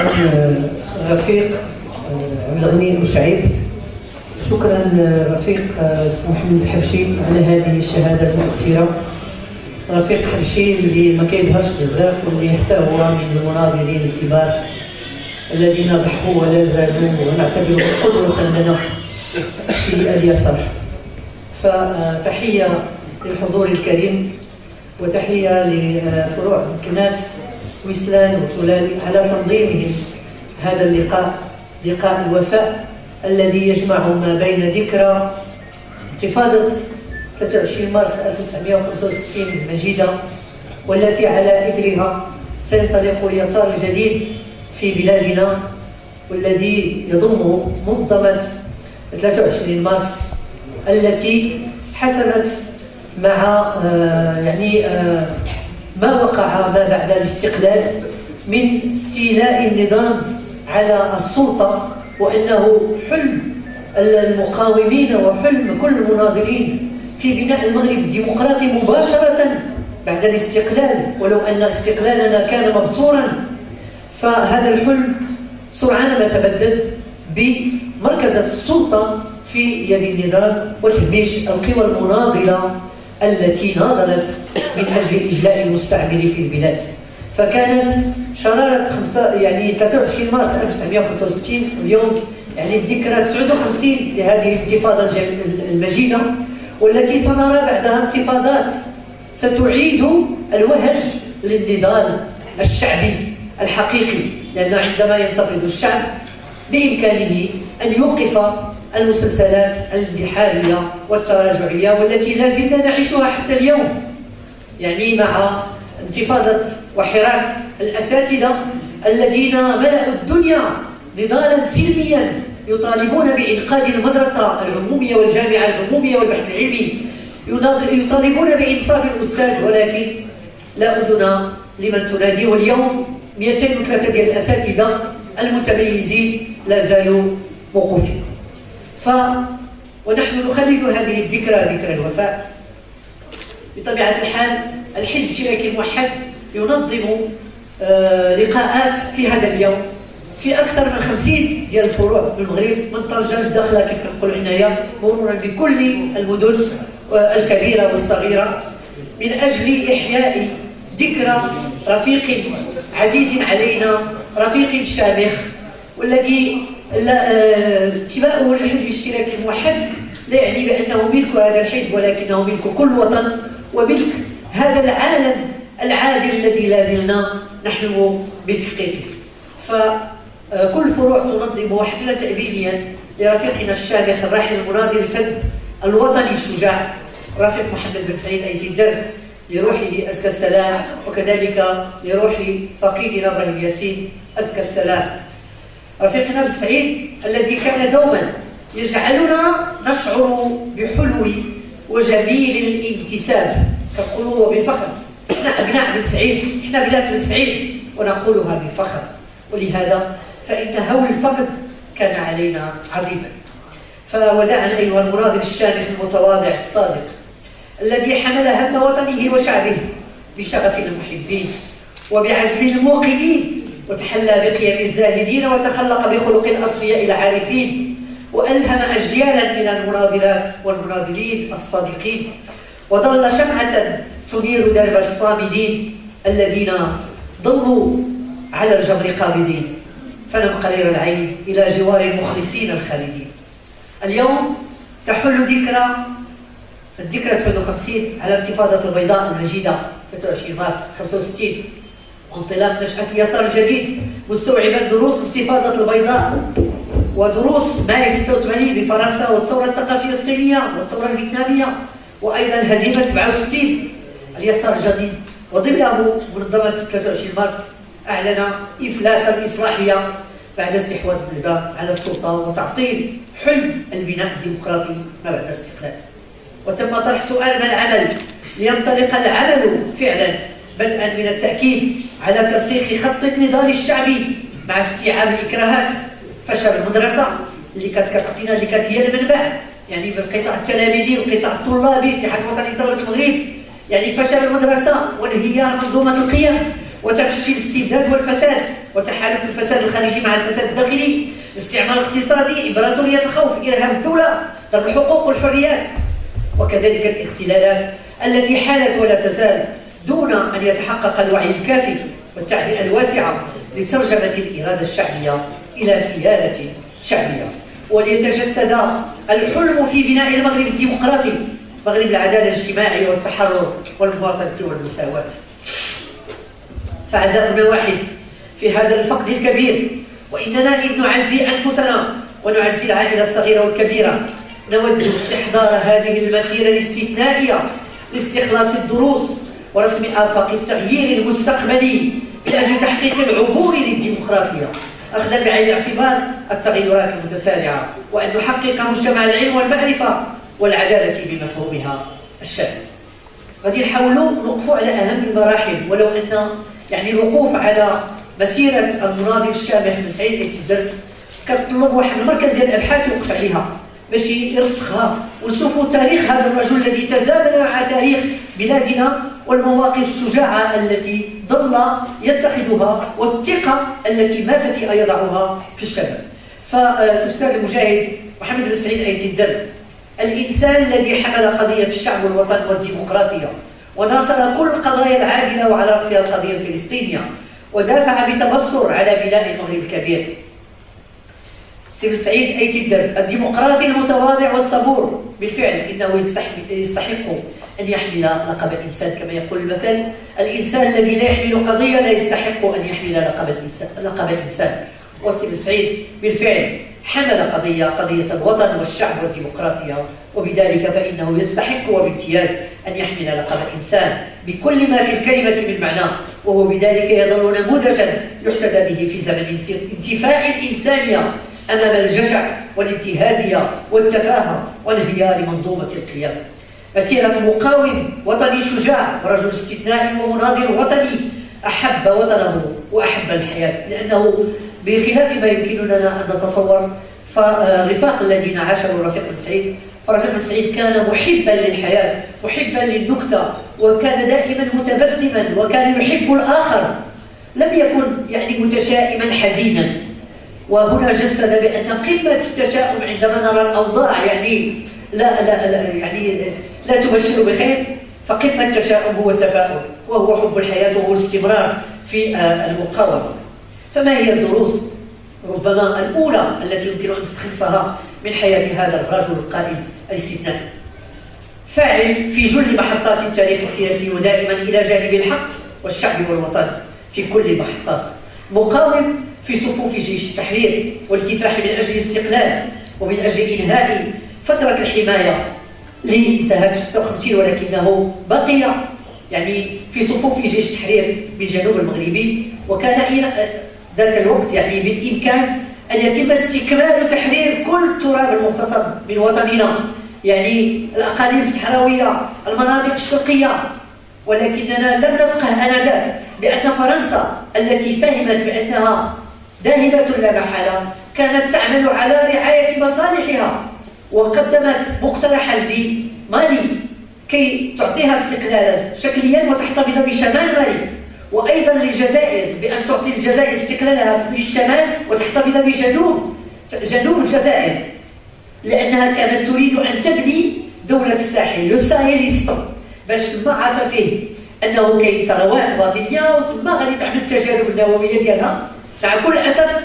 شكرا رفيق عبد الغني وشعيب. شكرا رفيق سي محمد حبشي على هذه الشهاده المؤثره. رفيق حبشي اللي ما كيظهرش بزاف واللي حتى هو من المناضلين الكبار الذين ضحوا ولا زالوا ونعتبره قدوه لنا في اليسار. فتحيه للحضور الكريم وتحيه لفروع كناس ويسلان وتلال على تنظيمهم هذا اللقاء، لقاء الوفاء الذي يجمع ما بين ذكرى انتفاضة 23 مارس 1965 المجيدة، والتي على إثرها سينطلق اليسار الجديد في بلادنا، والذي يضم منظمة 23 مارس التي حسمت مع ما وقع ما بعد الاستقلال من استيلاء النظام على السلطة، وأنه حلم المقاومين وحلم كل المناضلين في بناء المغرب الديمقراطي مباشرة بعد الاستقلال، ولو أن استقلالنا كان مبتورا. فهذا الحلم سرعان ما تبدد بمركزة السلطة في يد النظام وتهميش القوى المناضلة التي ناضلت من أجل إجلاء المستعمر في البلاد. فكانت شرارة 23 مارس 1965 اليوم الذكرى 59 لهذه الانتفاضة المجيدة، والتي سنرى بعدها انتفاضات ستعيد الوهج للنضال الشعبي الحقيقي، لأن عندما ينتفض الشعب بإمكانه أن يوقف المسلسلات الانتحارية والتراجعية والتي لا زلنا نعيشها حتى اليوم، مع انتفاضة وحراك الأساتذة الذين ملأوا الدنيا نضالا سلميا يطالبون بإنقاذ المدرسة العمومية والجامعة العمومية والبحث العلمي، يطالبون بإنصاف الأستاذ، ولكن لا أذن لمن تنادي. واليوم 203 ديال الأساتذة المتميزين لا زالوا موقوفين. ونحن نخلد هذه الذكرى، ذكرى الوفاء. بطبيعة الحال الحزب الاشتراكي الموحد ينظم لقاءات في هذا اليوم في أكثر من 50 ديال الفروع بالمغرب، من طنجة لداخلة كيف كنقولوا هنايا، مرورا بكل المدن الكبيرة والصغيرة، من أجل إحياء ذكرى رفيق عزيز علينا، رفيق شامخ، والذي انتماؤه للحزب الاشتراكي الموحد لا يعني بأنه ملك هذا الحزب، ولكنه ملك كل وطن وملك هذا العالم العادل الذي لا زلنا نحلم بتحقيقه. فكل فروع تنظم حفلا تأبينيا لرفيقنا الشامخ الراحل المناضل الفذ الوطني الشجاع رفيق محمد بن سعيد أيزي الدر، لروحه أزكى السلام، وكذلك لروح فقيدنا ابراهيم ياسين أزكى السلام. رفيقنا بن سعيد الذي كان دوما يجعلنا نشعر بحلو وجميل الانتساب، كنقولوا بفخر، احنا أبناء بن سعيد، احنا بنات بن سعيد، ونقولها بفخر. ولهذا فإن هول الفقد كان علينا عظيما. فوداعا أيها المناضل الشامخ المتواضع الصادق الذي حمل هم وطنه وشعبه بشغف المحبين وبعزم الموقنين، وتحلى بقيم الزاهدين، وتخلق بخلق الأصفياء العارفين، وألهم أجيالا من المناضلات والمناضلين الصادقين، وظل شمعة تنير درب الصامدين الذين ظلوا على الجبر قابضين، فنم قرير العين إلى جوار المخلصين الخالدين. اليوم تحل الذكرى 59 على انتفاضة البيضاء المجيدة 23 مارس 65، وانطلاق نشأة اليسار الجديد مستوعبا دروس انتفاضة البيضاء ودروس مارس 86 بفرنسا والثورة الثقافية الصينية والثورة الفيتنامية، وأيضا هزيمة 67. اليسار الجديد وضمنه منظمة 23 مارس أعلن إفلاس الإصلاحية بعد استحواذ النظام على السلطة وتعطيل حلم البناء الديمقراطي ما بعد الاستقلال. وتم طرح سؤال ما العمل لينطلق العمل فعلا، بدءا من التأكيد على ترسيخ خط النضال الشعبي مع استيعاب الإكراهات، فشل المدرسة اللي كتعطينا اللي كانت هي المنبع بالقطاع التلاميذي والقطاع الطلابي، الاتحاد الوطني لدولة المغرب، فشل المدرسة وانهيار منظومة القيم وتفشي الاستبداد والفساد وتحالف الفساد الخارجي الخارجي مع الفساد الداخلي، الاستعمار الاقتصادي، إمبراطورية الخوف، إرهاب الدولة، ضرب الحقوق والحريات، وكذلك الاختلالات التي حالت ولا تزال دون أن يتحقق الوعي الكافي والتعبئة الواسعة لترجمة الإرادة الشعبية إلى سيادة شعبية، وليتجسد الحلم في بناء المغرب الديمقراطي، مغرب العدالة الاجتماعية والتحرر والمواطنة والمساواة. فعزاؤنا واحد في هذا الفقد الكبير، وإننا إذ نعزي أنفسنا ونعزي العائلة الصغيرة والكبيرة نود استحضار هذه المسيرة الاستثنائية لاستخلاص الدروس ورسم آفاق التغيير المستقبلي من أجل تحقيق العبور للديمقراطية، أخذا بعين الاعتبار التغيرات المتسارعة، وأن نحقق مجتمع العلم والمعرفة والعدالة بمفهومها الشامل. غادي نحاولوا نوقفوا على أهم المراحل، ولو أن يعني الوقوف على مسيرة المناضل الشامخ بن سعيد التدر كتطلب واحد المركز ديال الأبحاث يوقف عليها باش يرسخها، ونشوفوا تاريخ هذا الرجل الذي تزامن مع تاريخ بلادنا والمواقف الشجاعة التي ظل يتخذها والثقة التي ما فتئ يضعها في الشباب. فالأستاذ المجاهد محمد بن سعيد التدر الإنسان الذي حمل قضية الشعب والوطن والديمقراطية وناصر كل القضايا العادلة وعلى رأسها القضية الفلسطينية، ودافع بتبصر على بناء المغرب الكبير. سي سعيد التدر الديمقراطي المتواضع والصبور، بالفعل إنه يستحق أن يحمل لقب الإنسان، كما يقول المثل: الإنسان الذي لا يحمل قضية لا يستحق أن يحمل لقب الإنسان. وسي سعيد بالفعل حمل قضية الوطن والشعب والديمقراطية، وبذلك فإنه يستحق وبامتياز أن يحمل لقب الإنسان بكل ما في الكلمة من معنى، وهو بذلك يظل نموذجا يحتذى به في زمن انتفاء الإنسانية أمام الجشع والانتهازية والتفاهة وانهيار منظومة القيم. مسيرة مقاوم وطني شجاع ورجل استثنائي ومناضل وطني أحب وطنه وأحب الحياة، لأنه بخلاف ما يمكننا أن نتصور فالرفاق الذين عاشروا رفيق بن سعيد، فرفيق بن سعيد كان محبا للحياة، محبا للنكتة، وكان دائما متبسما، وكان يحب الآخر، لم يكن يعني متشائما حزينا. وهنا جسد بأن قمة التشاؤم عندما نرى الأوضاع يعني لا تبشر بخير، فقمة التشاؤم هو التفاؤل، وهو حب الحياة، وهو الاستمرار في المقاومة. فما هي الدروس ربما الأولى التي يمكن أن نستخلصها من حياة هذا الرجل القائد الاستثنائي؟ فاعل في جل محطات التاريخ السياسي، ودائما إلى جانب الحق والشعب والوطن في كل المحطات، مقاوم في صفوف جيش التحرير والكفاح من أجل الاستقلال ومن أجل إنهاء فترة الحماية اللي انتهت في 56، ولكنه بقي يعني في صفوف جيش التحرير بالجنوب المغربي، وكان ذلك الوقت يعني بالإمكان أن يتم استكمال تحرير كل التراب المغتصب من وطننا، يعني الأقاليم الصحراوية، المناطق الشرقية. ولكننا لم نفقه آنذاك بأن فرنسا التي فهمت بأنها ذاهبة لا محالة كانت تعمل على رعاية مصالحها، وقدمت مقترحا لمالي كي تعطيها استقلالا شكليا وتحتفظ بشمال مالي، وأيضا للجزائر بأن تعطي الجزائر استقلالها للشمال وتحتفظ بجنوب الجزائر، لأنها كانت تريد أن تبني دولة الساحل لوسايليستون، باش ما عرف فيه أنه كاين ثروات باطنية وثم غادي تعمل التجارب النووية ديالها، مع كل أسف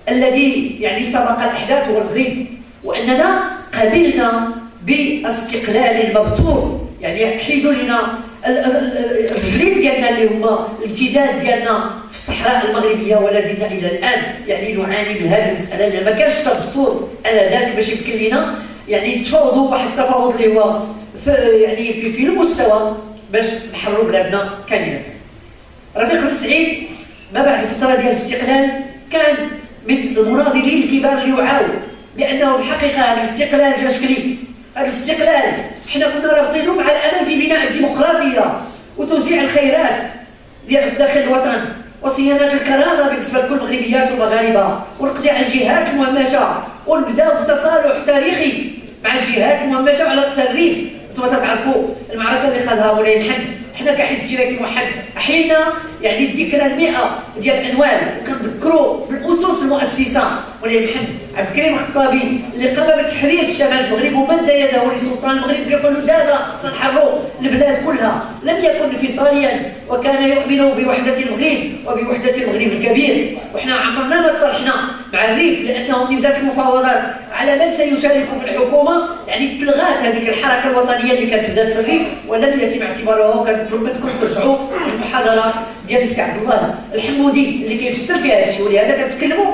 الذي يعني سبق الأحداث هو المغرب، وأننا قبلنا باستقلال مبتور، يعني حيدوا لنا الرجلين ديالنا اللي هما الامتداد ديالنا في الصحراء المغربيه، ولا زلنا الى الان يعني نعاني من هذه المساله، لان ما كانش تبصر انذاك باش يمكن لنا يعني نتفاوضوا واحد التفاوض اللي هو في المستوى باش نحرروا بلادنا كامله. رفيق بن سعيد ما بعد الفتره ديال الاستقلال كان من المناضلين الكبار اللي وعاو بانه في الحقيقه هذا الاستقلال جا شكلي، هذا الاستقلال حنا كنا رابطينه مع الامل في بناء الديمقراطيه وتوزيع الخيرات داخل الوطن وصيانه الكرامه بالنسبه لكل المغربيات والمغاربه، والقضاء على الجهات المهمشه، ونبداو بتصالح تاريخي مع الجهات المهمشه على راس الريف. انتم تعرفوا المعركه اللي خاضها مولاي محمد، حنا كحزب اشتراكي موحد احيينا يعني الذكرى 100 ديال الانوال، وكنذكروا بالاسس المؤسسه ولي محمد عبد الكريم الخطابي اللي قام بتحرير شمال المغرب ومد يده لسلطان المغرب كيقول له دابا خصنا نحرروا البلاد كلها، لم يكن انفصاليا وكان يؤمن بوحده المغرب وبوحده المغرب الكبير. وحنا عمرنا ما تصالحنا مع الريف لانه من ذات المفاوضات على من سيشارك في الحكومه يعني تلغات هذيك الحركه الوطنيه اللي كانت بدات في الريف ولم يتم اعتبارها. وكنطلب منكم ترجعوا للمحاضره ديال السي عبد الله الحمودي اللي كيفسر فيها هذا الشيء، ولهذا كنتكلموا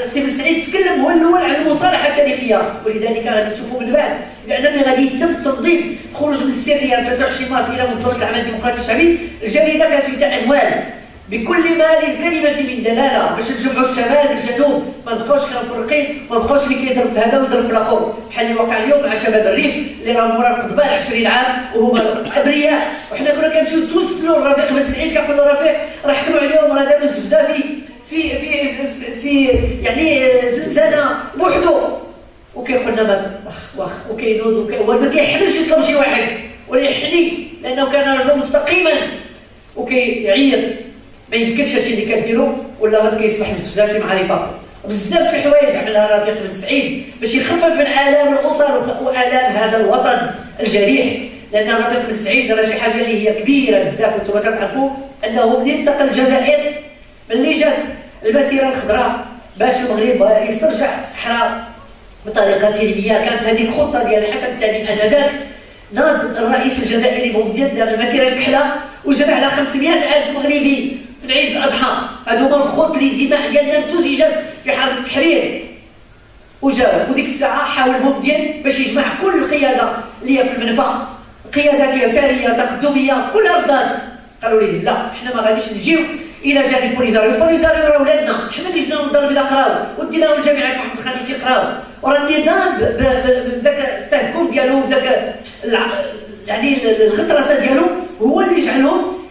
السي بن سعيد تكلم هو الاول على المصالحه التاريخيه، ولذلك غادي تشوفوا من بعد بان غادي يتم تنظيم خروج من السريه 23 مارس الى منظمه العمل الديمقراطي الشعبي. الجريده كاسمه اموال بكل ما للكلمه من دلاله باش نجمعوا الشمال بالجنوب، ما نبقاوش كنفرقين، ما نبقاوش اللي كيضرب في هذا ويضرب في الاخر بحال اللي وقع اليوم مع شباب الريف اللي راهم ورا القضبان 20 عام وهما ابرياء. وحنا كنا كنمشيو توسلوا الرفيق بن سعيد كنقول له رفيق راه حكموا عليهم راه داروا الزفزافي في يعني زنزانه بوحدو، وكيقول لنا مات واخ وكينوض هو ما كيحملش يطلب شي واحد ولا يحني لانه كان رجل مستقيما وكيعيط ما يمكنش هادشي اللي كديروا ولا غادي كيصبح الزفزافي معرفه. بزاف الحوايج عملها رفيق بن سعيد باش يخفف من آلام الاسر والام هذا الوطن الجريح، لان رفيق بن سعيد راه شي حاجه اللي هي كبيره بزاف. وانتم كتعرفوا انه منين انتقل الجزائر ملي جات المسيره الخضراء باش المغرب يسترجع الصحراء بطريقه سلميه، كانت هذه الخطه ديال الحسن الثاني انذاك. ناض الرئيس الجزائري بومدين دار المسيره الكحله وجمع على 500,000 مغربي في العيد الاضحى. هذو هما الخط اللي دماء ديالنا امتزجت في حرب التحرير وجاو. وديك الساعه حاول بومدين باش يجمع كل القياده اللي هي في المنفى، قيادات يساريه تقدميه كلها رفضات. قالوا لي لا حنا ما غاديش نجيو الى جانب بوليزاريو راه ولادنا، حنا اللي جبناهم الدار البيضاء قراو وديناهم الجامعات محمد الخامس يقراو، وراه النظام بداك التهكم ديالو بداك يعني الغطرسه ديالو هو اللي يجعلهم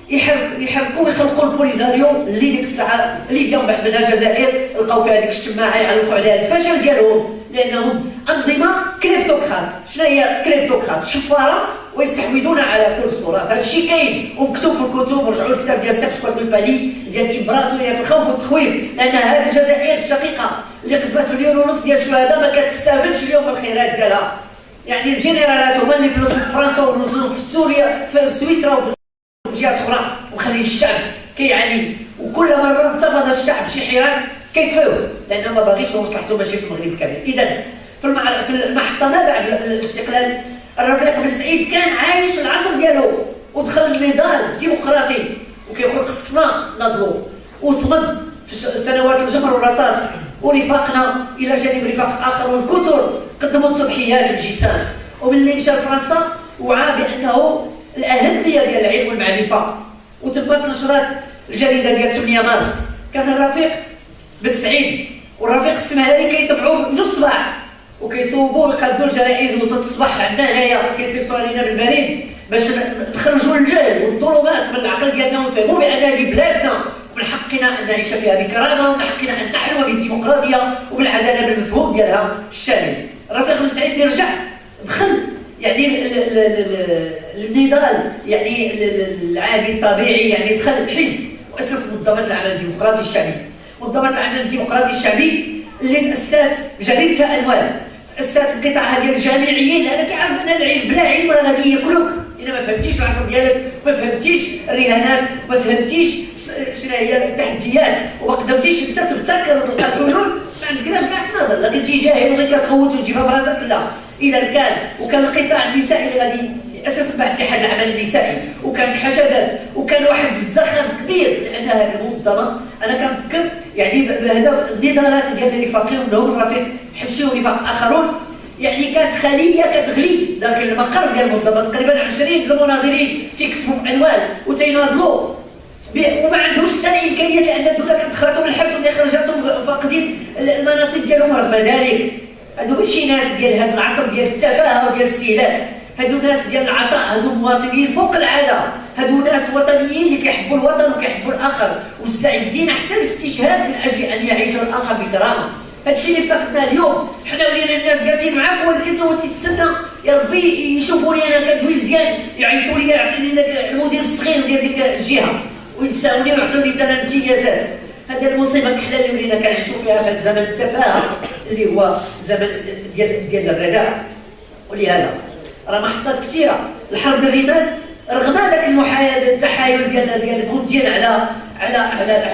يحركوا ويخلقوا البوليزاريو اللي ديك الساعه اللي جاو بعد منها الجزائر لقاو فيها ديك الشماعه يعلقوا عليها الفشل ديالهم لانهم انظمه كليبتوقراط. شنو هي كليبتوقراط؟ شفاره ويستحوذون على كل الصورات. هذا الشيء كاين ومكتوب في الكتب، رجعوا الكتاب ديال سيرش كوتريبالي ديال امبراطوريه الخوف والتخويف، لان هذه الجزائر الشقيقه اللي قدمت 1.5 مليون ديال الشهداء ما كتستافدش اليوم بالخيرات ديالها. يعني الجنرالات هما اللي فلوسهم في فرنسا ونزلوا في سوريا في سويسرا وفي جهات اخرى ومخلي الشعب كيعاني، وكل مره انتفض الشعب شي حيران كيطفيوه لانه ما باغيش مصلحته ماشي في المغرب الكبير. اذا في المحطه ما بعد الاستقلال الرفيق بن سعيد كان عايش العصر ديالو ودخل النضال الديمقراطي وكيقول خصنا نضلوا، وصمد في سنوات الجمر والرصاص ورفاقنا الى جانب رفاق اخر والكثر قدموا التضحيات للجسام. وملي مشى لفرنسا وعى بانه الاهميه ديال العلم والمعرفه وتمت نشرات الجريده ديال 8 مارس. كان الرفيق بن سعيد والرفيق السمهاري كيتبعوه بجوج صباع وكيصوبوا ويقادوا الجرائد وتصبح عندنا هنايا كيصيفطوا علينا بالبريد باش نخرجوا الجهل والظلمات من العقل ديالنا ونفهموا بان هذه بلادنا ومن حقنا ان نعيش فيها بكرامه ومن حقنا ان نحلم بالديمقراطيه وبالعداله بالمفهوم ديالها الشامل. الرفيق بن سعيد يرجع دخل يعني النضال يعني العادي الطبيعي، يعني دخل الحزب واسس منظمه العمل الديمقراطي الشعبي. منظمه العمل الديمقراطي الشعبي اللي تاسست بجريدتها انوال، تاسست بقطاعها ديال الجامعيين، لانك كيعرف ان العلم بلا علم راه غادي ياكلوك الا ما فهمتيش العصر ديالك، ما فهمتيش الرهانات، ما فهمتيش شنو هي التحديات، وما قدرتيش انت تبتكر وتلقى الحلول، ما عندكناش كاع تناضل، لكن تجي جاهل وغير كتغوت وتجيبها براسك. لا، اذا وكان القطاع النسائي اللي غادي ياسس مع اتحاد العمل النسائي، وكانت حشدات، وكان واحد الزخم كبير لان هذه المنظمه انا كنذكر يعني بهذا النضالات ديال الرفاقين منهم الرفيق حبشي ورفاق اخرون، يعني كانت خليه كتغلي داخل المقر ديال المنظمه. تقريبا 20 المناضلين تيكسبوا بعنوان وتيناضلوا وما عندهمش ثاني امكانيات لان دوكا كتخرجوا من الحبس واللي خرجتهم فاقدين المناصب ديالهم. رغم ذلك هادو ماشي ناس ديال هذا العصر ديال التفاهه وديال الاستهلاك، هادو ناس ديال العطاء، هادو مواطنين فوق العاده، هادو ناس وطنيين اللي كيحبوا الوطن وكيحبوا الاخر ومستعدين حتى للاستشهاد من اجل ان يعيش الاخر بكرامه. هادشي اللي افتقدناه اليوم. حنا ولينا الناس جالسين معاك وانت تيتسنى يا ربي يشوفوني انا كندوي مزيان، يعيطوا لي يعطيني المدير الصغير ديال ديك الجهه وينساوني ويعطوني ثلاث امتيازات. هذا المصيبه كحله اللي ولينا كنعيشوا فيها في الزمن التفاهه اللي هو زمن ديال الرداء. ولهذا راه محطات كثيره الحرب الرمال رغم هذاك التحايل ديال بوتين على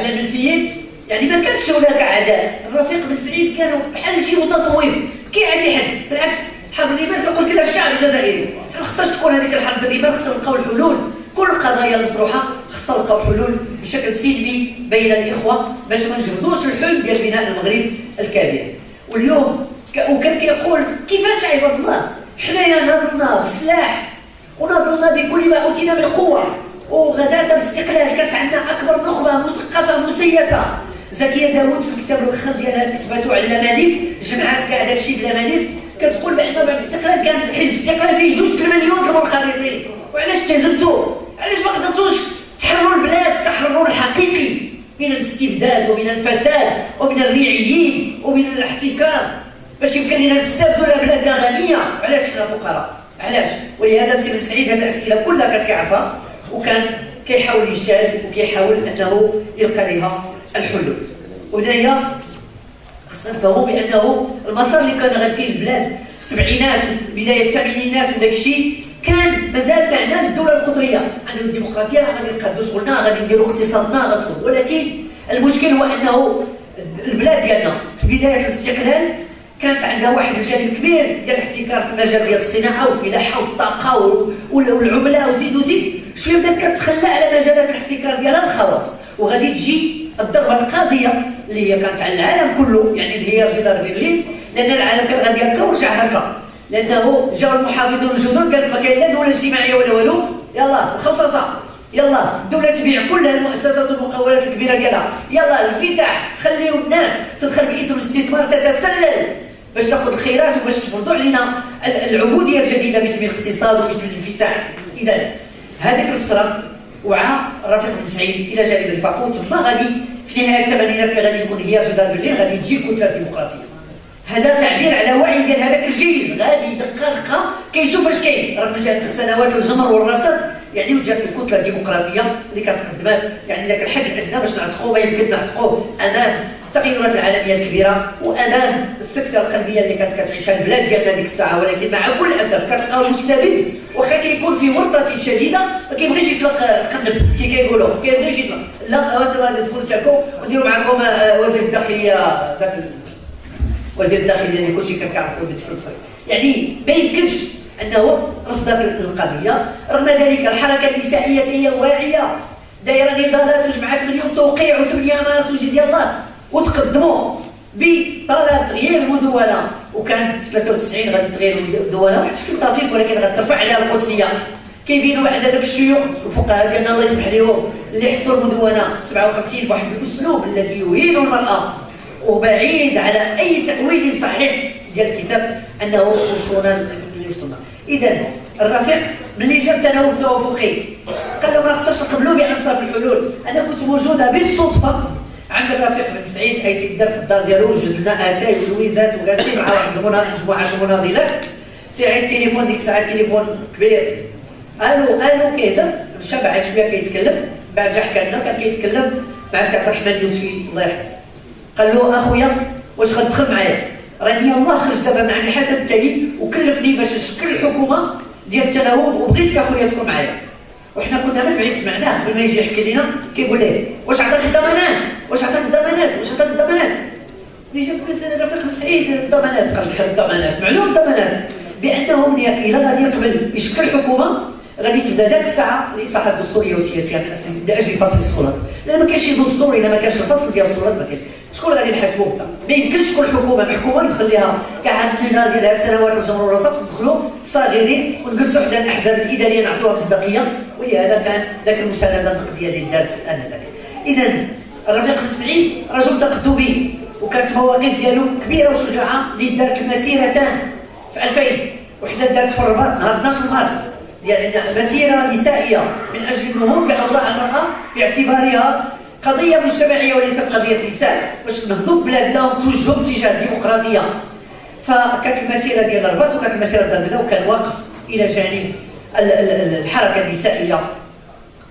المنفيين، يعني ما كانش هناك اعداء. الرفيق بن سعيد كانوا بحال شي متصوف كيعدي حد، بالعكس الحرب الرمال كيقول كذا الشعب الجزائري ما خصهاش تكون هذيك الحرب الرمال، خصنا نلقاو الحلول. كل القضايا المطروحه خصنا نلقاو حلول بشكل سلمي بين الاخوه باش ما نجهدوش الحلم ديال بناء المغرب الكبير. واليوم وكان كيقول كيفاش عباد الله حنايا ناضلنا بالسلاح وناضلنا بكل ما اوتينا من قوه، وغداة الاستقلال كانت عندنا اكبر نخبه مثقفه مسيسه. زكيه داوود في الكتاب الخام ديالها كتباتو على الامانيف، جمعات كاع داكشي بالامانيف، كتقول بان بعد الاستقلال كان حزب الاستقلال فيه 2 مليون المنخرطين. وعلاش تهزمتوا؟ علاش ما قدرتوش تحرروا البلاد تحرروا الحقيقي من الاستبداد ومن الفساد ومن الريعيين ومن الاحتكار باش يمكن لنا نستافدوا على بلادنا غنيه؟ علاش حنا فقراء؟ علاش؟ ولهذا السي بن سعيد هذه الاسئله كلها كان كيعرفها وكان كيحاول يجتهد وكيحاول انه يلقى لها الحلول. وهنايا خصنا نفهموا بانه المسار اللي كان غادي فيه البلاد في السبعينات وبدايه الثمانينات وداك الشيء كان مازال معناه الدوله القطريه، عنده الديمقراطيه غادي نقادوا شغلنا غادي نديروا اقتصادنا غادي. ولكن المشكل هو انه البلاد ديالنا في بدايه الاستقلال كانت عندها واحد الجانب كبير ديال الاحتكار في المجال ديال الصناعه والفلاحه والطاقه والعمله وزيد شويه بدات كتخلى على مجالات الاحتكار ديالها الخواص. وغادي تجي الضربه القاضيه اللي هي كانت على العالم كله، يعني انهيار جدار برلين، لان العالم كان غادي هكا ورجع هكا، لانه جاوا المحافظون الجدد قالت ما كاين لا دوله اجتماعيه ولا والو، يلا الخصاصه، يلا الدوله تبيع كل المؤسسات والمقاولات الكبيره ديالها، يلا الانفتاح، خليو الناس تدخل باسم الاستثمار تتسلل باش تاخذ الخيرات وباش تفرضوا علينا العبوديه الجديده باسم الاقتصاد وباسم الانفتاح. اذا هذيك الفتره وعى الرفيق بن سعيد الى جانب الفاقود، ثم غادي في نهايه الثمانينات اللي غادي يكون هي جدار برلين غادي تجي الكتله الديمقراطيه. هذا تعبير على وعي ديال هذاك الجيل، غادي دقه كيشوف اش كاين رغم جات السنوات الجمر والرصد، يعني وجات الكتله الديمقراطيه اللي كتقدمات يعني ذاك الحد الادنى باش نعتقوا ما يمكن نعتقوا امام التغيرات العالميه الكبيره وامام السكته القلبيه اللي كانت كتعيشها البلاد ديالنا ديك الساعه. ولكن مع كل اسف كتلقاو المستبد واخا كيكون في ورطه شديده ما كيبغيش يطلق القنب كي كيقولوا، ما كيبغيش يطلق، لا انتم غادي تدخلوا تاكلوا ونديروا معكم وزير الداخليه ذاك وزير الداخليه اللي كلشي كنعرفوا ديك السلسله. يعني ما يمكنش انه رفضت القضيه. رغم ذلك الحركه النسائيه هي واعيه، دايره نضالات وجمعات مليون توقيع و8 مارس وجي ديال الله، وتقدموا بطلب تغيير المدونه. وكان في 93 غادي تغير المدونه واحد الشكل طفيف ولكن غادي ترفع عليها القدسيه. كيبينوا بعد داك الشيوخ الفقهاء ديالنا الله يسمح لهم اللي حطوا المدونه 57 بواحد الاسلوب الذي يهين المراه وبعيد على اي تاويل صحيح ديال الكتاب انه وصلنا. اذا الرفيق ملي جا التناوب التوافقي قال لهم ما خصناش نقبلوا بانصاف الحلول. انا كنت موجوده بالصدفه عند الرفيق بن سعيد حيث يدار في الدار ديالو، وجد لنا اتاي ولويزات وجالسين مع واحد مجموعه المناضلات. تاعي التليفون ديك الساعه تليفون كبير، الو كيهضر مشى بعد شويه كيتكلم، بعد جا حكى لنا كان كيتكلم مع سي عبد الرحمن اليوسفي الله يرحمه. قال له اخويا واش غتدخل معايا؟ راني الله خرج دابا من عند الحسن التالي وكلفني باش نشكل الحكومه ديال التناوب وبغيتك اخويا تكون معايا. وحنا كنا من بعيد سمعناه قبل ما يجي يحكي لنا كيقول ليه واش عطاك الضمانات؟ واش عطاك الضمانات؟ واش عطاك الضمانات؟ ملي جا الرفيق بن سعيد الضمانات، قال لك الضمانات معلوم الضمانات بانه الا غادي يقبل يشكل الحكومه غادي تبدا ذاك الساعه الاصلاحات الدستوريه والسياسيه لاجل فصل السلطات، لان ما كاينش شي دستور الا ما كانش الفصل ديال السلطات ما كاينش. شكون غادي نحاسبوه؟ ما يمكنش تكون حكومه محكومه يدخل لها كاع هاد النهار ديال هاد السنوات الجمر والرصاص ندخلوا صاغرين ونجلسوا حدا الاحزاب الاداريه نعطيوها مصداقيه. ولهذا كان ذاك المسانده النقديه اللي دارت انذاك. اذا الرفيق بن سعيد رجل تقدمي وكانت مواقف ديالو كبيره وشجاعه اللي دارت المسيرتان في 2000 وحده دارت في الرباط نهار 12 مارس ديال مسيره نسائيه من اجل النهوض باوضاع المراه باعتبارها قضيه مجتمعيه وليست قضيه نساء، باش نهضوا بلادنا ونتوجهوا باتجاه الديمقراطيه. فكانت المسيره ديال الرباط وكانت المسيره ديال البلاد وكان واقف الى جانب الحركه النسائيه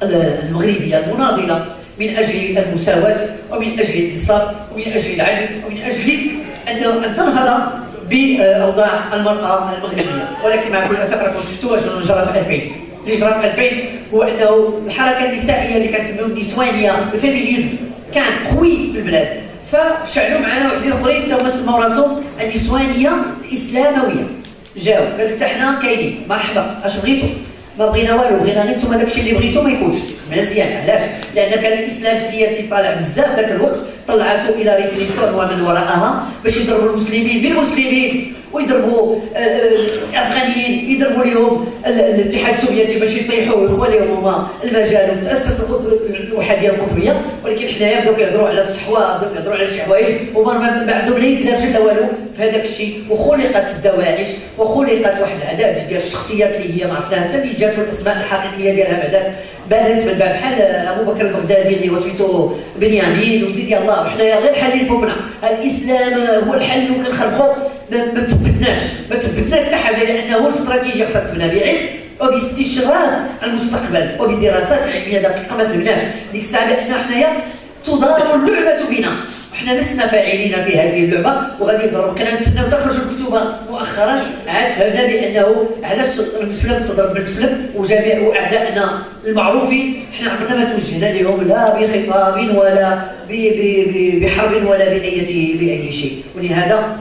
المغربيه المناضله من اجل المساواه ومن أجل الانصاف ومن أجل العدل ومن أجل أن ننهض بأوضاع المرأة المغربية. ولكن مع كل أسف راكم شفتوا شنو جرى في 2000. اللي جرى في 2000 هو أنه الحركة النسائية اللي كنسميو النسوانية الفيمينيزم كان قوي في البلاد، فشعلوا معنا وحدين اخرين تا هما سماو راسهم النسوانيه الاسلامويه. جاو قال لك حنا كاينين مرحبا اش بغيتوا؟ ما بغينا والو، بغينا غير نتوما داكشي اللي بغيتوا ما يكونش مزيان. علاش؟ لان كان الاسلام السياسي طالع بزاف ذاك الوقت، طلعته الى كلينتون ومن وراءها باش يضربوا المسلمين بالمسلمين ويضربوا الافغانيين، يضربوا لهم الاتحاد السوفيتي باش يطيحوا ويخوا لهم هما المجال وتاسس الوحديه القطبيه. ولكن حنايا بداو كيهضروا على الصحوه، بداو كيهضروا على شي حوايج وما بعدهم لا يقدر لا والو في هذاك الشيء. وخلقت الدواعش وخلقت واحد العدد ديال الشخصيات اللي هي ما عرفناها حتى اللي جاتو الاسماء الحقيقيه ديالها بعدا بانت من بعد، بحال ابو بكر البغدادي اللي وسميتو بنيامين وزيد يلاه. وحنايا غير حالين فوقنا الاسلام هو الحل وكنخربقوا. ما تثبتناش حتى حاجه، لانه الاستراتيجيه خصها تبنى بعلم وباستشراف المستقبل وبدراسات علميه دقيقه. ما فهمناش ديك الساعه بان حنايا تدار اللعبه بنا، وحنا لسنا فاعلين في هذه اللعبه وغادي نضرب. كنا نتسناو تخرج الكتب مؤخرا، عاد فهمنا بانه علاش المسلم تضرب بالمسلم واعدائنا المعروفين حنا عمرنا ما توجهنا لهم لا بخطاب ولا بحرب ولا باي شيء. ولهذا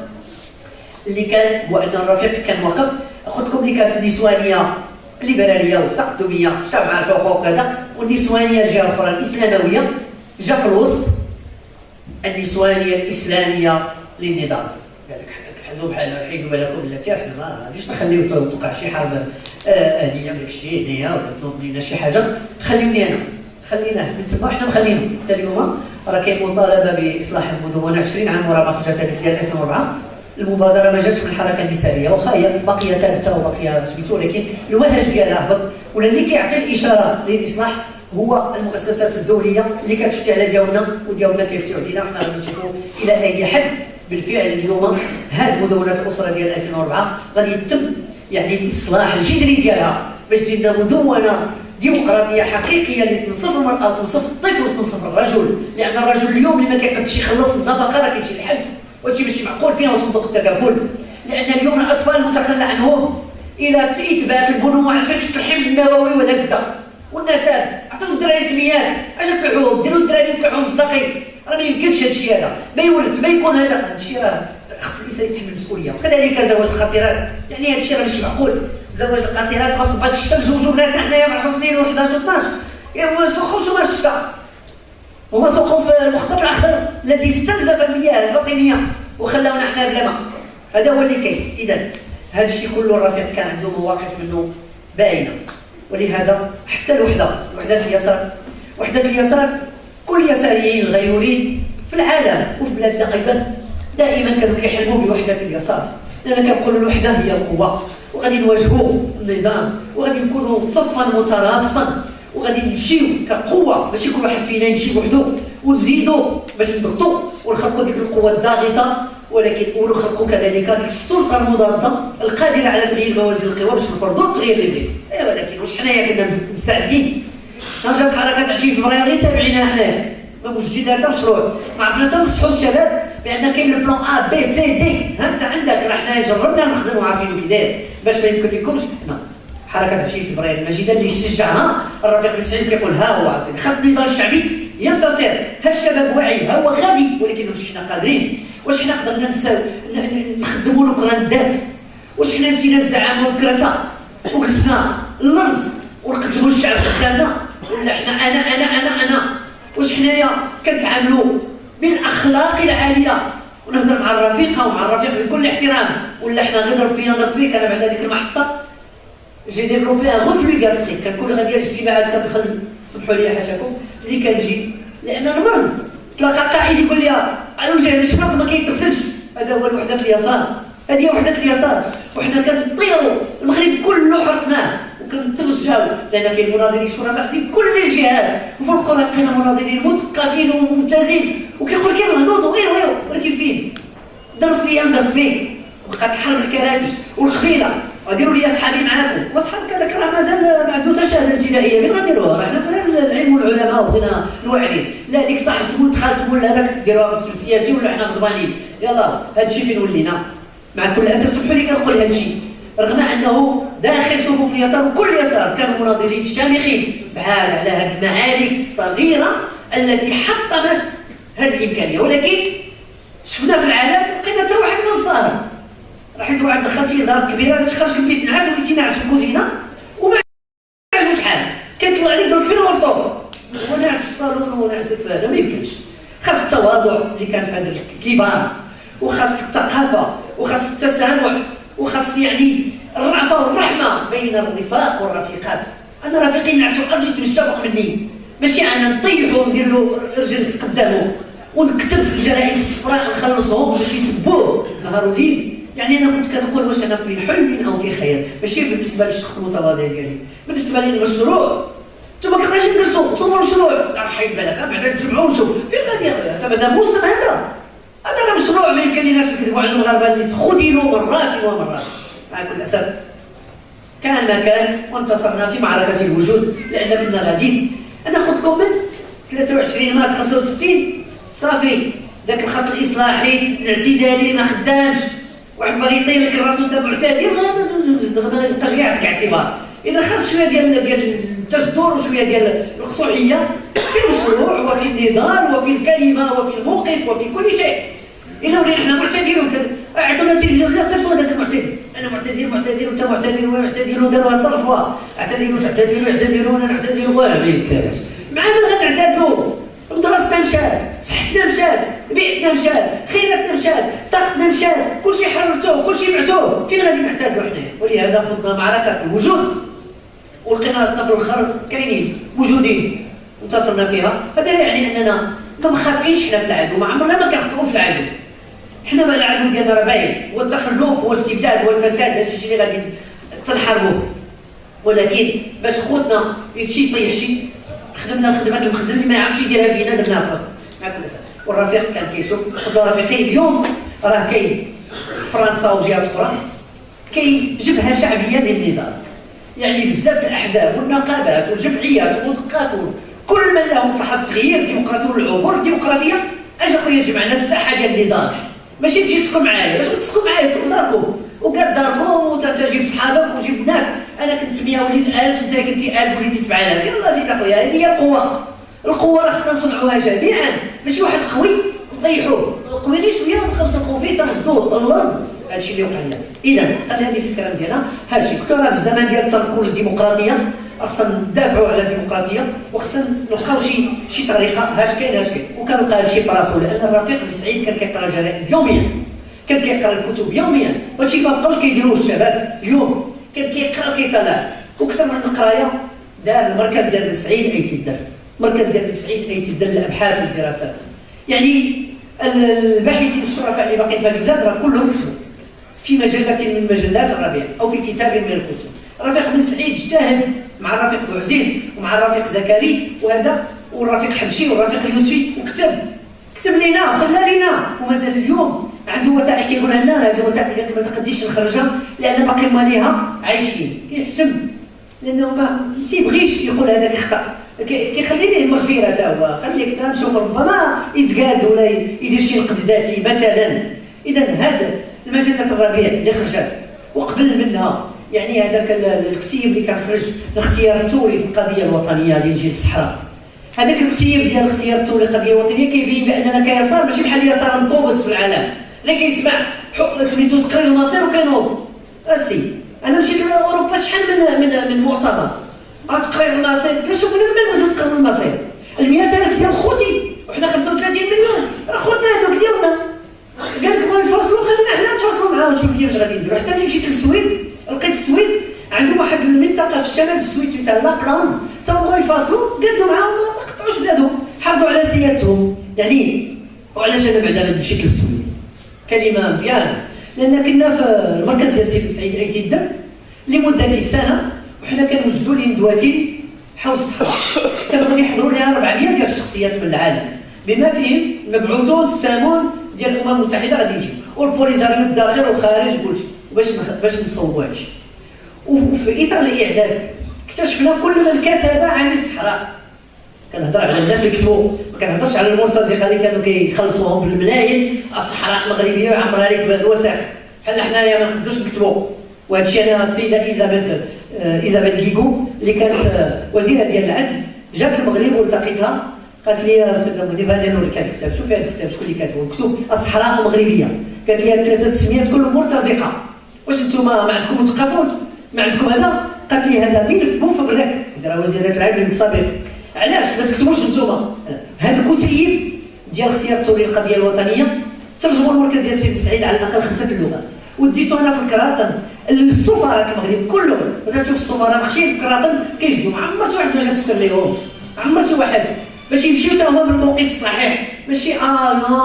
اللي كان هو ان الرفيق كان وقف اخذكم اللي كانت النسوانيه الليبراليه والتقدميه شتاو مع الحقوق وكذا، والنسوانيه الجهه الاخرى الاسلامويه جا في الوسط النسوانيه الاسلاميه للنظام. قال لك حزوا بحال حيدوا بالكم بلاتي حنا ما غاديش نخليو توقع شي حرب اهليه وداك الشيء هنايا ولا تنوض لينا شي حاجه. خليوني انا خليناه من تما حنا مخلينه حتى اليوم. راه كاين مطالبه باصلاح المدونه 20 عام ورا ما خرجت هذيك ديال 2004. المبادره ما جاتش من الحركه النسائيه، واخا هي باقيه ثابته وباقيه سميتو، ولكن الوهج ديالها هبط. ولا اللي كيعطي الاشاره للاصلاح هو المؤسسات الدوليه اللي كتفتي على وديالنا كيفتيو علينا. حنا غادي نشوفوا الى اي حد بالفعل اليوم هذه مدونه الاسره ديال 2004 غادي يتم يعني الاصلاح الجذري ديالها باش دير لنا مدونه ديمقراطيه حقيقيه اللي تنصف المراه وتنصف الطفل وتنصف الرجل. لان الرجل اليوم اللي ما كيقدرش يخلص النفقه راه كيمشي للحبس، وهادشي ماشي معقول. فين هو صندوق التكافل؟ لان اليوم الاطفال متخلى عنهم الى اثبات البنوه. عرفتوا كيفاش الحمض النووي ولا بدا والنسب عطيو الدراري سميات اش تلعبوا ديروا الدراري يطلعوا مصداقين. راه ما يمكنش هذا الشيء هذا ما يولد ما يكون هذا الشيء. راه خص الانسان يتحمل المسؤوليه. وكذلك زواج القاصرات، يعني هذا الشيء راه ماشي معقول. زواج القاصرات خاص بعد الشتا نزوجوا بناتنا حنايا ب 10 سنين و11 و12 ما سوقهمش هما في الشتا وما سوقهم في المخطط الاخضر الذي استنزف المياه الباطنيه وخلاونا حنا بلا ماء. هذا هو اللي كاين. اذا هذا الشيء كله الرفيق كان عنده مواقف منه باينه. ولهذا حتى وحده اليسار كل اليساريين الغيورين في العالم وفي بلادنا ايضا دائما كانوا كيحلموا بوحده اليسار، لان كنقولوا الوحده هي القوه، وغادي نواجهوا النظام وغادي نكونوا صفا متراصا وغادي نمشيو كقوه، ماشي كل واحد فينا يمشي بوحدو، ونزيدوا باش نضغطوا ونخلقوا ديك القوه الضاغطه، ولكن ونخلقوا كذلك ديك السلطه المضاده القادره على تغيير موازين القوى باش نفرضوا التغيير اللي بغينا. ولكن واش حنايا كنا مستعدين؟ رجعت حركات 20 فبراير غير تابعينها حنايا، ما مسجلها حتى مشروع، ما عرفنا حتى نصحوا الشباب بان كاين لو بلان ا بي سي دي. ها انت عندك راه حنايا جربنا نخزنوا عارفين كي داير باش ما يمكن لكمش. حركه 20 فبراير المجيده اللي شجعها الرفيق بن سعيد كيقول ها هو خد النضال الشعبي ينتصر، ها الشباب واعي ها هو غادي، ولكن واش حنا قادرين؟ واش حنا قدرنا نخدموا له كراندات؟ واش حنا نسينا الزعامه والكراسه وجلسنا الارض ونقدموا الشعب قدامنا؟ ولا حنا انا واش حنايا كنتعاملوا بالاخلاق العاليه ونهضر مع الرفيقه ومع الرفيق بكل احترام؟ ولا حنا نضرب فيك انا بعد هذيك المحطه جي ديفلوبي ان غوفلو غاستريك، كنكون غادي الاجتماعات كندخل سمحوا لي حاشاكم اللي كنجي لان المرض تلقى قاعد يقول لي انا وجه الشرب ما كيتغسلش. هذا هو وحده اليسار، هذه هي وحده اليسار. وحنا كنطيروا المغرب كله حرقناه وكنترجاو، لان كاين مناضلين شرفاء في كل الجهات وفي القرى كاين مناضلين مثقفين وممتازين وكيقول لك يلاه نوضوا ولكن فين؟ ضرب فيا نضرب فيه، وبقات حرب الكراسي والقبيله وديروا لي اصحابي معاكم، واصحابك هذاك راه مازال ما عنده حتى شهاده ابتدائيه، فين غنديروها؟ راه حنا بغينا العلم والعلماء وبغينا نوعي، لا ديك صاحب تقول دخلت تقول هذاك ديروها قسم سياسي ولا حنا غضبانين، يلاه هذا الشيء فين ولينا؟ مع كل اسف سمحوا لي كنقول هذا الشيء، رغم انه داخل صفوف اليسار وكل يسار كانوا مناضلين شامخين بعاد على هذه المعارك الصغيره التي حطمت هذه الامكانيه، ولكن شفنا في العالم لقينا حتى واحد ما نصار، راح يروح دخلتي دار كبيره تخرج من بيت نعاس وليتي ناعس في الكوزينه وما عندوش حال، كيطلع عليك قال فين هو الفطور؟ هو ناعس في الصالون وناعس في هذا، ما يمكنش. خاص التواضع اللي كان في هذا الكبار، وخاص الثقافه، وخاص التسامح، وخاص يعني الرأفه والرحمه بين الرفاق والرفيقات. انا رفيقي نعسوا الارض يتمشى فوق مني، ماشي انا نطيحو وندير له رجل قدامه ونكتب في الجرائد الصفراء نخلصهم باش يسبوه نهار وليل. يعني انا كنت كنقول واش انا في حلم او في خيال، ماشي بالنسبه للشخص المتواضع ديالي، بالنسبه للمشروع. انتما كيفاش ندرسوا صوموا المشروع؟ حيد بالك بعدا نجمعوا ونشوف فين غادي هذا بعدا موسم هذا راه مشروع ما يمكن لناش نكذبوا على المغاربه اللي تخدلوا مرات ومرات. مع كل اسف كان ما كان وانتصرنا في معركه الوجود، لان كنا غاديين. انا ناخذكم من 23 مارس 65 صافي ذاك الخط الاصلاحي الاعتدالي ما خدامش، واحد باغي يطير لك الراس وانت معتدل غادي ترجع اعتبار. اذا خاص شويه ديال التجدر وشويه ديال الخصوعيه في المشروع وفي النضال وفي الكلمه وفي الموقف وفي كل شيء. اذا ولينا حنا معتدلون اعطونا التلفزيون لا صيفطوا هذاك المعتدل، انا معتدل وانت معتدل ويعتدلون داروها صرفها، اعتدلوا تعتدلوا يعتدلون نعتدلوا ما يمكنش. مع من غنعتدلوا؟ مدرستنا مشات، صحتنا مشات، بيئتنا مشات، خيراتنا مشات، طاقتنا مشات، كل شيء حررتوه كل شيء بعتوه، فين غادي نعتادوا حنا؟ ولهذا خضنا معركه الوجود ولقينا راسنا في الاخر كاينين موجودين انتصرنا فيها. هذا لا يعني اننا ما مخاطئينش حنا في العدو، ما عمرنا ما كنخطئوا في العدو. حنا ما العدو ديالنا راه باين، هو التخلف هو الاستبداد هو الفساد، هذا الشيء اللي غادي تنحاربوه. ولكن باش خوتنا شي يطيح شي خدمنا الخدمات المخزن اللي ما يعرفش يديرها فينا درناها في راسنا مع كل اسف. والرفيق كان كيشوف خذوا رفيقي اليوم راه كاين فرنسا وجهات اخرى كاين جبهه شعبيه للنضال، يعني بزاف الاحزاب والنقابات والجمعيات والمثقفون كل من له مصلحه في التغيير الديمقراطي والعبور الديمقراطيه اجا خويا جمعنا الساحه ديال النضال. ماشي تجي تسكن معايا، باش تسكن معايا سكن داركم وكاد داركم وتجيب صحابك وجيب الناس. انا كنت 100 وليت 1000 انت كنتي 1000 وليتي 7000. يلاه زيد اخويا، هذه هي القوه. القوه راه خصنا نصنعوها جميعا، ماشي واحد قوي نطيحوه قوي شويه ونبقاو نسخو فيه تنهضوه الارض. هادشي اللي وقع لنا. اذا قال هذه الفكره مزيانه. هادشي كنت راه في الزمان ديال التنقل الديمقراطيه خصنا ندافعوا على الديمقراطيه وخصنا نلقاو شي طريقه. هاش كاين وكنلقى هادشي براسو، لان الرفيق بن سعيد كان كيقرا الجرائد يوميا، كان كيقرا الكتب يوميا، وهادشي ما بقاوش كيديروه الشباب اليوم. كان كيقرا وكيطلع. وكثر من القرايه دار المركز ديال بن سعيد ايتدار، المركز ديال بن سعيد ايتدار للابحاث والدراسات. يعني الباحثين الشرفاء اللي باقيين في هذه البلاد راه كلهم كتبوا في مجله من مجلات الربيع او في كتاب من الكتب. الرفيق بن سعيد اجتهد مع الرفيق بوعزيز ومع الرفيق زكري وهذا والرفيق حبشي والرفيق اليوسفي، وكتب لنا وخلى لنا، ومازال اليوم عنده وثائق كيقول لنا هذه الوثائق ما تقديش نخرجها لان باقي ماليها عايشين. كيحشم لانه ما تيبغيش يقول هذاك اخطا، كيخلي ليه المغفره حتى هو. خليك نشوف ربما يتقاد ولا يدير شي نقد ذاتي مثلا. اذا هذا المجله الربيع اللي خرجت وقبل منها يعني هذاك الكتيب اللي كان خرج الاختيار الثوري في القضيه الوطنيه ديال جيل الصحراء، هذاك الكتيب ديال الاختيار الثوري القضيه الوطنيه كيبين باننا كيسار ماشي بحال اليسار مطوبس في العالم، لا كيسمع سميتو تقرير المصير وكنوض. اسي انا مشيت لاوروبا شحال من مؤتمر تقرير المصير، كنشوف من منذ تقرير المصير 100,000 ديال خوتي وحنا 35 مليون راه خوتنا هذوك ديالنا. قال لك بغاو يفرصوا خلينا حنا نتواصلوا معاهم نشوف كيفاش غادي نديروا. حتى ملي مشيت للسويد لقيت السويد عندهم واحد المنطقه في الشمال السويد سميتها لابلاند، تا بغاو يفاصلوا قادوا معاهم ما قطعوش بلادهم، حافظوا على سيادتهم. يعني وعلاش انا بعدا مشيت للسويد؟ كلمه مزيانه، لان كنا في المركز ديال سي سعيد ايتدار لمده سنه وحنا كنوجدوا لندواتي حول الصحراء، كانوا غادي يحضروا لها 400 ديال الشخصيات من العالم بما فيهم المبعوثون السامون ديال الامم المتحده غادي يجيو والبوليزاريو الداخل والخارج كلشي باش نصوبوا هادشي. وفي اطار الاعداد اكتشفنا كل من كتب عن الصحراء. كنهضر على الناس اللي كتبوا، ما كنهضرش على المرتزقه اللي كانوا كيخلصوهم بالملايين الصحراء المغربيه ويعمرها لك بالوساخ بحال حنايا ما نقدروش نكتبوا. وهذا الشيء انا السيده ايزابيل كيغو اللي كانت وزيره ديال العدل جات المغرب والتقيتها، قالت لي يا استاذ مهدي هذا نوريك هذا الكتاب، شوفي هذا الكتاب شكون اللي كاتبه، مكتوب الصحراء المغربيه. قالت لي هاد 3 سميات كلهم مرتزقه، واش انتم ما عندكم مثقفون؟ ما عندكم هذا؟ قالت لي هذا ملف مفبرك، راه وزيره العدل السابق، علاش ما تكتبوش انتم هذا الكتيب ديال اختيار التوريه القضيه الوطنيه؟ ترجموا المركز ديال سيدي سعيد على الاقل 5 اللغات، وديتو انا في الكراطن السفراء المغرب كلهم. مثلا تشوف السفراء ماشيين في الكراطن كيجبدوا، ما عمر شي واحد ما جا تفسر ليهم، ما عمر شي واحد باش يمشيو حتى هما بالموقف الصحيح، ماشي نو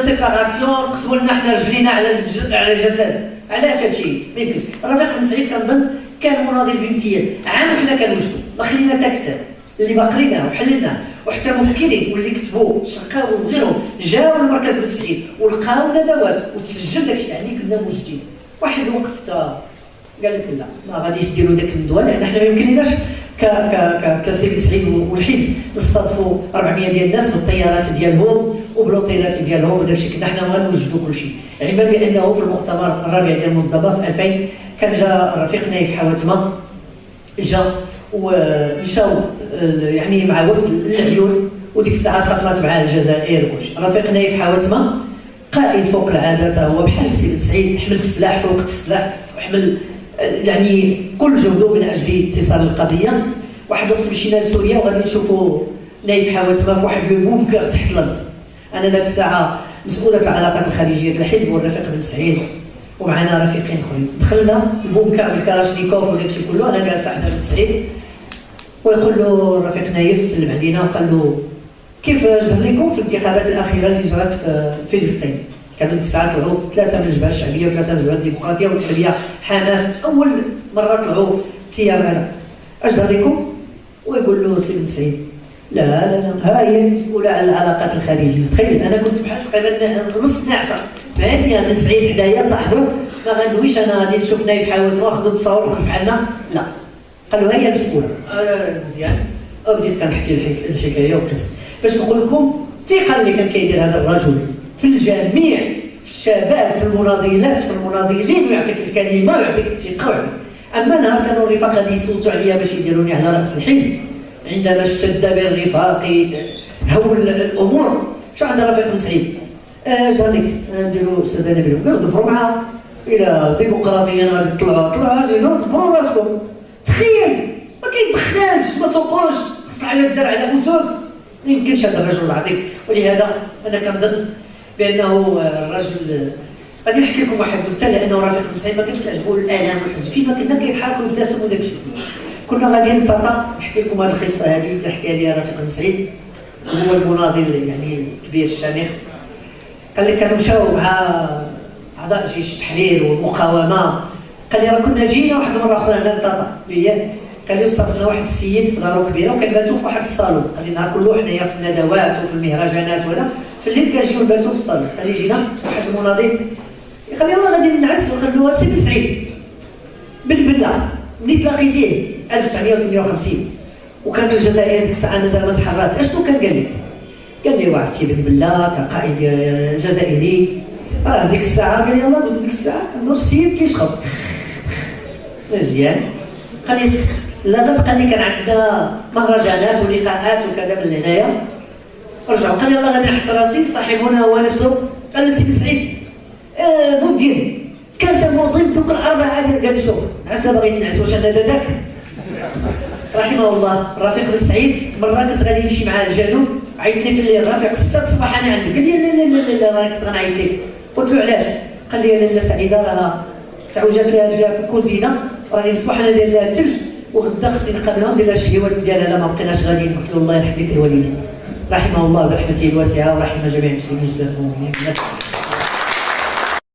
سيباراسيون قسموا لنا حنا رجلينا على الجسد. علاش هادشي؟ ما يمكنش. رفيق بن سعيد كنظن كان مناضل بامتياز، عام حنا كنوجدوا ما خلينا حتى كتاب اللي ما قريناه وحللناه، وحتى المفكرين واللي كتبوا الشرقاوي وغيرهم جاوا للمركز بن سعيد ولقاو ندوات وتسجل داكشي، يعني كنا موجودين. واحد الوقت قال لك لا ما غاديش ديروا داك الندوه، لان حنا ما يمكنناش كسيدي سعيد والحزب نستضيفوا 400 ديال الناس بالطيارات ديالهم وبلوطيلات ديالهم وداكشي، كنا حنا غنوجدوا كل شيء. علما بانه في المؤتمر الرابع ديال المنظمه في 2000 كان جا الرفيق نايف حواتمه، جا ومشاو يعني مع وفد العيون، وديك الساعات خاصها تبع الجزائر وكلشي. الرفيق نايف حواتمه قائد فوق العاده، هو بحال سيدي سعيد حمل السلاح فوق السلاح وحمل يعني كل جهده من اجل اتصال القضيه. واحد الوقت مشينا لسوريا وغادي نشوفوا نايف حواتمه في واحد البونكر تحت الارض. انا ذاك الساعه مسؤوله العلاقات الخارجيه ديال الحزب والرفيق بن سعيد ومعنا رفيقين اخرين. دخلنا البونكر بالكلاشنيكوف وداكشي كله، انا جالسه حدا بن سعيد، ويقول له الرفيق نايف سلم علينا وقال له كيف جبر لكم في الانتخابات الاخيره اللي جرت في فلسطين؟ كانوا ديك الساعه طلعوا 3 من الجبهه الشعبيه و3 من الجبهه الديمقراطيه والحريه حماس، اول مره طلعوا التيار هذا. اجبر لكم؟ ويقول له سي بن سعيد لا لا لا ها هي مسؤوله على العلاقات الخارجيه. تخيل انا كنت بحال تقريبا نص نعسه فهمني بن سعيد حدايا صاحبه، ما غندويش انا غادي نشوف نايف حاوت واخذوا التصاور ونخرج بحالنا، لا قال له هي المسؤوله. مزيان بديت كنحكي الحكايه والقصه باش نقول لكم الثقه اللي كان كيدير هذا الرجل في الجميع، في الشباب، في المناضلات، في المناضلين، ويعطيك الكلمه ويعطيك الثقه ويعطيك. اما نهار كانوا الرفاق غادي يصوتوا عليا باش يديروني على راس الحزب، عندما اشتد بالرفاق هول الامور، شو عند رفيق بن سعيد؟ جانيك نديروا استاذ نبيل ندبروا معاه الى ديمقراطيا غادي طلعوا زينوا دبروا راسكم. تخيل ما كيدخلش ما سوقوش، خصك على الدار على اسس ما يمكنش هذا الرجل العظيم. ولهذا انا كنظن بانه الرجل غادي نحكي لكم واحد النكته، لانه رفيق بن سعيد ما كانش كيعجبو الالام والحزن، فيما كنا كيضحك ويبتسم وداكشي. كنا غاديين لطاطا، نحكي لكم هذه القصه هذه اللي حكاها لي رفيق بن سعيد، هو المناضل يعني الكبير الشامخ. قال لي كانوا مشاو مع اعضاء جيش التحرير والمقاومه، قال لي راه كنا جينا واحد المره اخرى هنا لطاطا، قال لي استضفنا واحد السيد في دارو كبيره وكنباتوا في واحد الصالون. قال لي نهار كله حنايا في الندوات وفي المهرجانات وهذا، في الليل كنجيو نباتوا في الصالون. قال لي جينا واحد المناضل قال لي والله غادي نعس ونخلوها سي بن سعيد بالله ملي تلاقيتيه في 1958 وكانت الجزائر ديك الساعه مازال ما تحررت، اشنو كان قال لك؟ قال لي واحد تيبن بالله كان قائد جزائري، ديك الساعه قال لي والله قلت ديك الساعه كان السيد كيشخب مزيان. قال لي سكت لا غير قال لي كان عندنا مهرجانات ولقاءات وكذا من هنايا. رجع قال لي والله غادي نحط راسي صاحبنا هو نفسه قال له سيدي سعيد مدير كانت ضد دوك الاربعه قال لي شوف عسى باغي نعس واش انا داك رحمه الله. الرفيق بن سعيد مره كنت غادي نمشي معاه للجنوب، عيط لي في الليل الرفيق 6 الصباح انا عندك. قال لي لا لا لا لا كنت غنعيط لك. قلت له علاش؟ قال لي لاله سعيده راه تعوجات لها رجلها في الكوزينه، راني الصباح انا داير لها الثلج وغدا خصني نقابلها وندير لها الشهوات ديالها، لا ما بقيناش غاديين. قلت له الله يرحم لك الوالدين رحمه الله برحمته الواسعه ورحم جميع المسلمين والمسلمات.